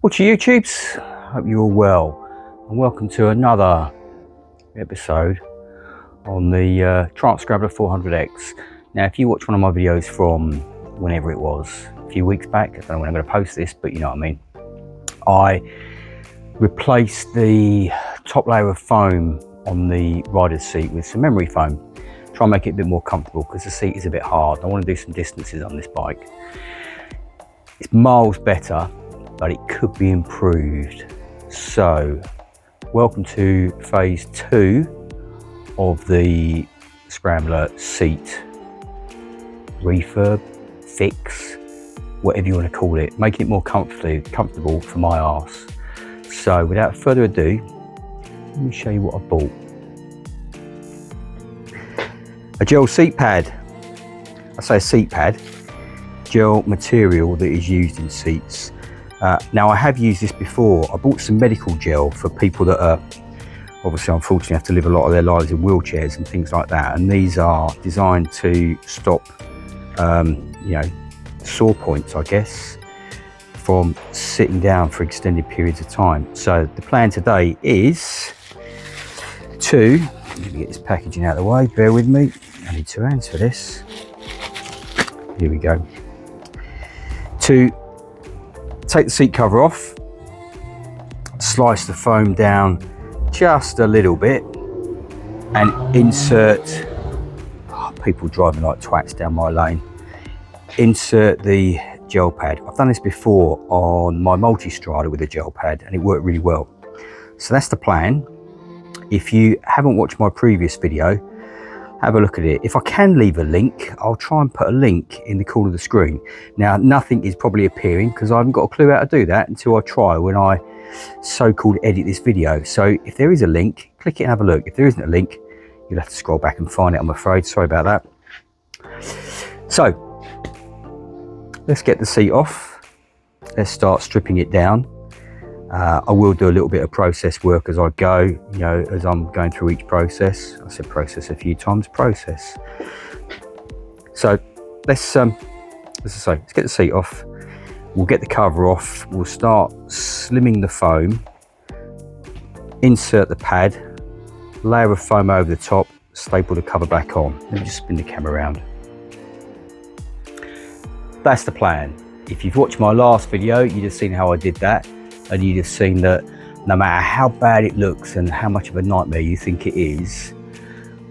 What's your YouTubes? Hope you're all well, and welcome to another episode on the Triumph Scrambler 400X. Now, if you watch one of my videos from whenever it was, a few weeks back, I don't know when I'm going to post this, but you know what I mean. I replaced the top layer of foam on the rider's seat with some memory foam. Try and make it a bit more comfortable because the seat is a bit hard. I want to do some distances on this bike. It's miles better, but it could be improved. So, welcome to phase 2 of the Scrambler seat refurb, fix, whatever you want to call it, making it more comfortable for my arse. So, without further ado, let me show you what I bought. A gel seat pad. I say a seat pad, gel material that is used in seats. Now, I have used this before. I bought some medical gel for people that are obviously unfortunately have to live a lot of their lives in wheelchairs and things like that, and these are designed to stop sore points, I guess, from sitting down for extended periods of time. So the plan today is to, let me get this packaging out of the way, bear with me, I need 2 hands for this. Here we go. To take the seat cover off, slice the foam down just a little bit, and insert, people driving like twats down my lane, insert the gel pad. I've done this before on my multi-strider with a gel pad and it worked really well. So that's the plan. If you haven't watched my previous video, have a look at it. If I can leave a link, I'll try and put a link in the corner of the screen. Now, nothing is probably appearing because I haven't got a clue how to do that until I try when I so-called edit this video. So if there is a link, click it and have a look. If there isn't a link, you'll have to scroll back and find it, I'm afraid. Sorry about that. So, let's get the seat off. Let's start stripping it down. I will do a little bit of process work as I go, you know, as I'm going through each process. I said process a few times, process. So let's get the seat off. We'll get the cover off. We'll start slimming the foam, insert the pad, layer of foam over the top, staple the cover back on. Let me just spin the camera around. That's the plan. If you've watched my last video, you'd have seen how I did that. And you'd have seen that no matter how bad it looks and how much of a nightmare you think it is,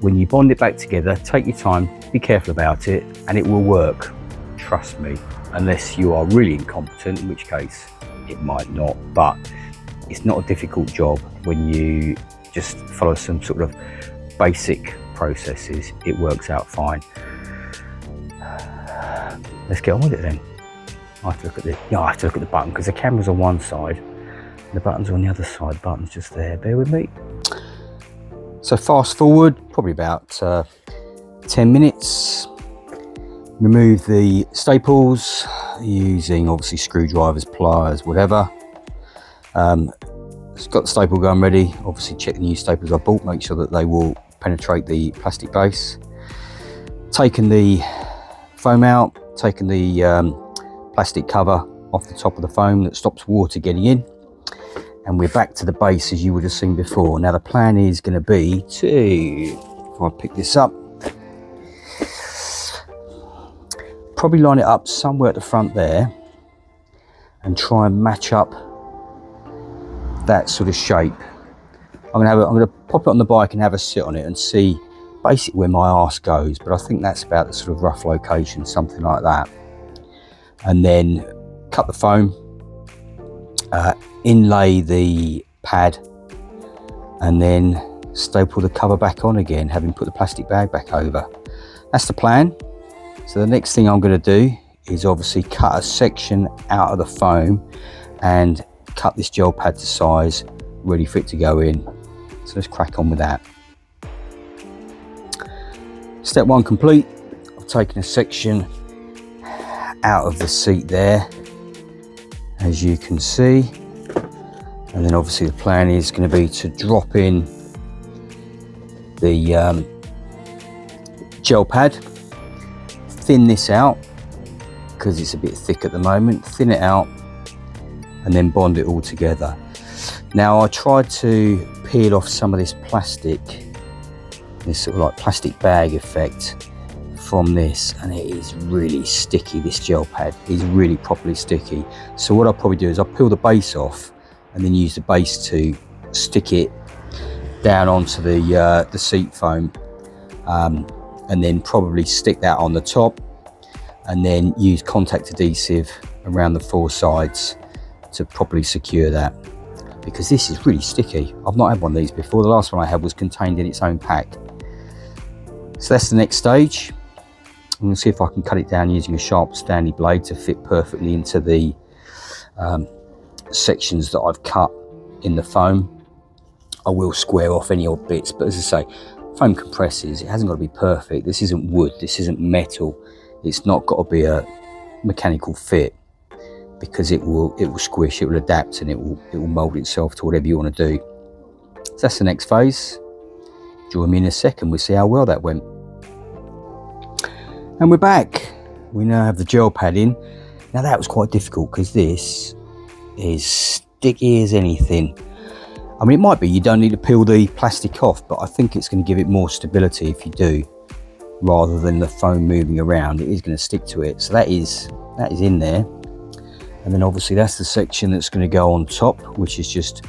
when you bond it back together, take your time, be careful about it, and it will work. Trust me, unless you are really incompetent, in which case it might not. But it's not a difficult job when you just follow some sort of basic processes. It works out fine. Let's get on with it then. I have to look at the button because the camera's on one side, the button's on the other side. The button's just there. Bear with me. So fast forward, probably about 10 minutes. Remove the staples using obviously screwdrivers, pliers, whatever. It's got the staple gun ready. Obviously check the new staples I bought, make sure that they will penetrate the plastic base. Taken the foam out, taken the plastic cover off the top of the foam that stops water getting in, and we're back to the base as you would have seen before. Now the plan is going to be to, if I pick this up, probably line it up somewhere at the front there and try and match up that sort of shape. I'm going to pop it on the bike and have a sit on it and see basically where my arse goes, but I think that's about the sort of rough location, something like that. And then cut the foam, inlay the pad, and then staple the cover back on again, having put the plastic bag back over. That's the plan. So the next thing I'm going to do is obviously cut a section out of the foam and cut this gel pad to size, ready for it to go in. So let's crack on with that. Step 1 complete. I've taken a section out of the seat there, as you can see, and then obviously the plan is going to be to drop in the gel pad, thin this out because it's a bit thick at the moment, thin it out, and then bond it all together. Now I tried to peel off some of this plastic, this sort of like plastic bag effect from this, and it is really sticky. This gel pad is really properly sticky. So what I'll probably do is I'll peel the base off and then use the base to stick it down onto the seat foam, and then probably stick that on the top, and then use contact adhesive around the four sides to properly secure that, because this is really sticky. I've not had one of these before. The last one I had was contained in its own pack. So that's the next stage. I'm going to see if I can cut it down using a sharp Stanley blade to fit perfectly into the sections that I've cut in the foam. I will square off any odd bits, but as I say, foam compresses. It hasn't got to be perfect. This isn't wood, this isn't metal. It's not got to be a mechanical fit, because it will squish, it will adapt, and it will mold itself to whatever you want to do. So that's the next phase. Join me in a second, we'll see how well that went. And we're back. We now have the gel pad in. Now that was quite difficult because this is sticky as anything. I mean, it might be you don't need to peel the plastic off, but I think it's going to give it more stability if you do, rather than the foam moving around. It is going to stick to it. So that is in there. And then obviously that's the section that's going to go on top, which is just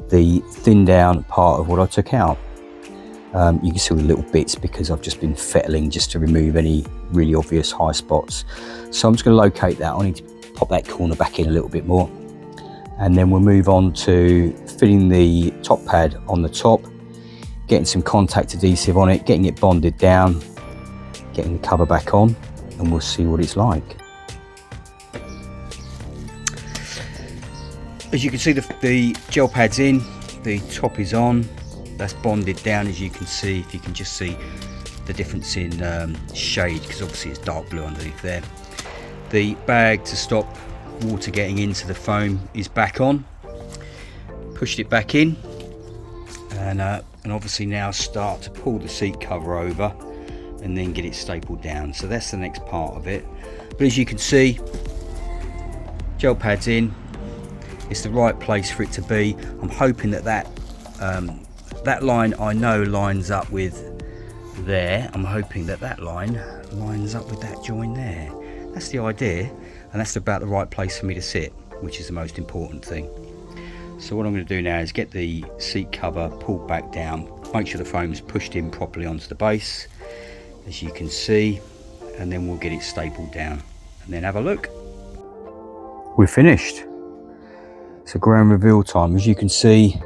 the thinned down part of what I took out. You can see all the little bits because I've just been fettling just to remove any really obvious high spots. So I'm just going to locate that. I need to pop that corner back in a little bit more. And then we'll move on to fitting the top pad on the top, getting some contact adhesive on it, getting it bonded down, getting the cover back on, and we'll see what it's like. As you can see, the gel pad's in, the top is on, that's bonded down, as you can see. If you can just see the difference in shade, because obviously it's dark blue underneath there. The bag to stop water getting into the foam is back on. Pushed it back in, and obviously now start to pull the seat cover over and then get it stapled down. So that's the next part of it. But as you can see, gel pad's in. It's the right place for it to be. I'm hoping that that line I know lines up with there. I'm hoping that line lines up with that join there. That's the idea, and that's about the right place for me to sit, which is the most important thing. So what I'm going to do now is get the seat cover pulled back down, make sure the foam's pushed in properly onto the base, as you can see, and then we'll get it stapled down and then have a look. We're finished. So ground reveal time. As you can see,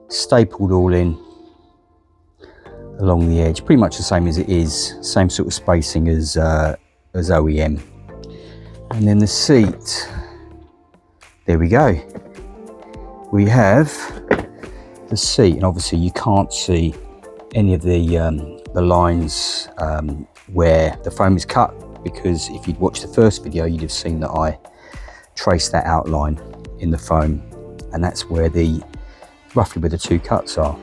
stapled all in along the edge, pretty much the same as it is, same sort of spacing as OEM. And then the seat, there we go. We have the seat, and obviously you can't see any of the lines where the foam is cut, because if you'd watched the first video, you'd have seen that I traced that outline in the foam, and that's where roughly where the two cuts are.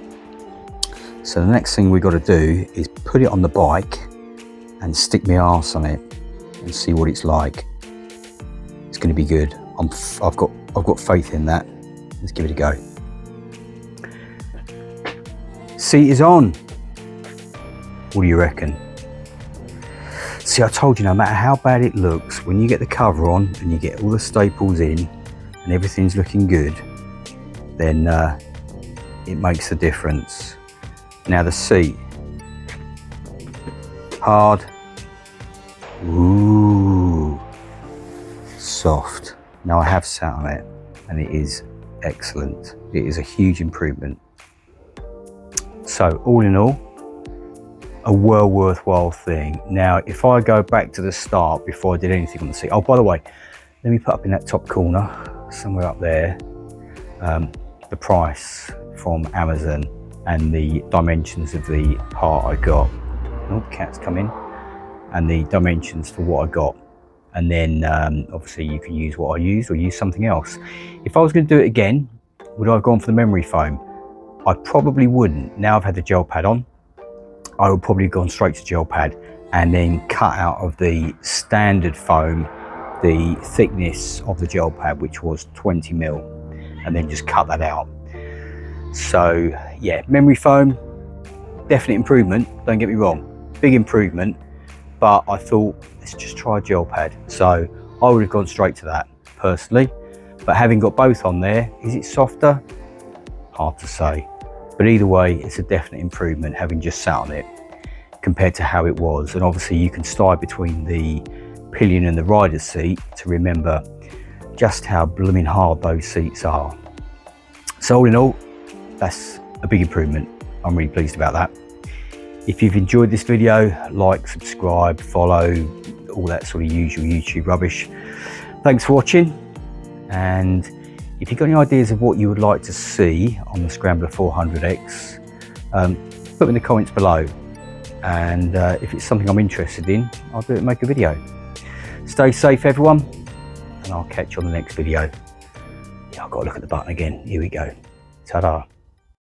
So the next thing we've got to do is put it on the bike and stick my arse on it and see what it's like. It's going to be good. I've got faith in that. Let's give it a go. Seat is on. What do you reckon? See, I told you, no matter how bad it looks, when you get the cover on and you get all the staples in and everything's looking good, then it makes a difference. Now the seat, hard, ooh, soft. Now I have sat on it and it is excellent. It is a huge improvement. So all in all, a well worthwhile thing. Now if I go back to the start before I did anything on the seat, oh by the way, let me put up in that top corner, somewhere up there, the price from Amazon and the dimensions of the part I got. Oh, cat's come in. And the dimensions for what I got. And then obviously you can use what I used or use something else. If I was going to do it again, would I have gone for the memory foam? I probably wouldn't. Now I've had the gel pad on, I would probably have gone straight to gel pad and then cut out of the standard foam the thickness of the gel pad, which was 20mm, and then just cut that out. So yeah, memory foam, definite improvement, don't get me wrong, big improvement, but I thought let's just try a gel pad. So I would have gone straight to that personally, but having got both on there, is it softer? Hard to say, but either way it's a definite improvement having just sat on it compared to how it was. And obviously you can slide between the pillion and the rider's seat to remember just how blooming hard those seats are. So all in all, that's a big improvement. I'm really pleased about that. If you've enjoyed this video, like, subscribe, follow, all that sort of usual YouTube rubbish. Thanks for watching, and if you've got any ideas of what you would like to see on the Scrambler 400X, put them in the comments below, and if it's something I'm interested in, I'll do it and make a video. Stay safe everyone, and I'll catch you on the next video. Yeah, I've got to look at the button again. Here we go. Ta-da.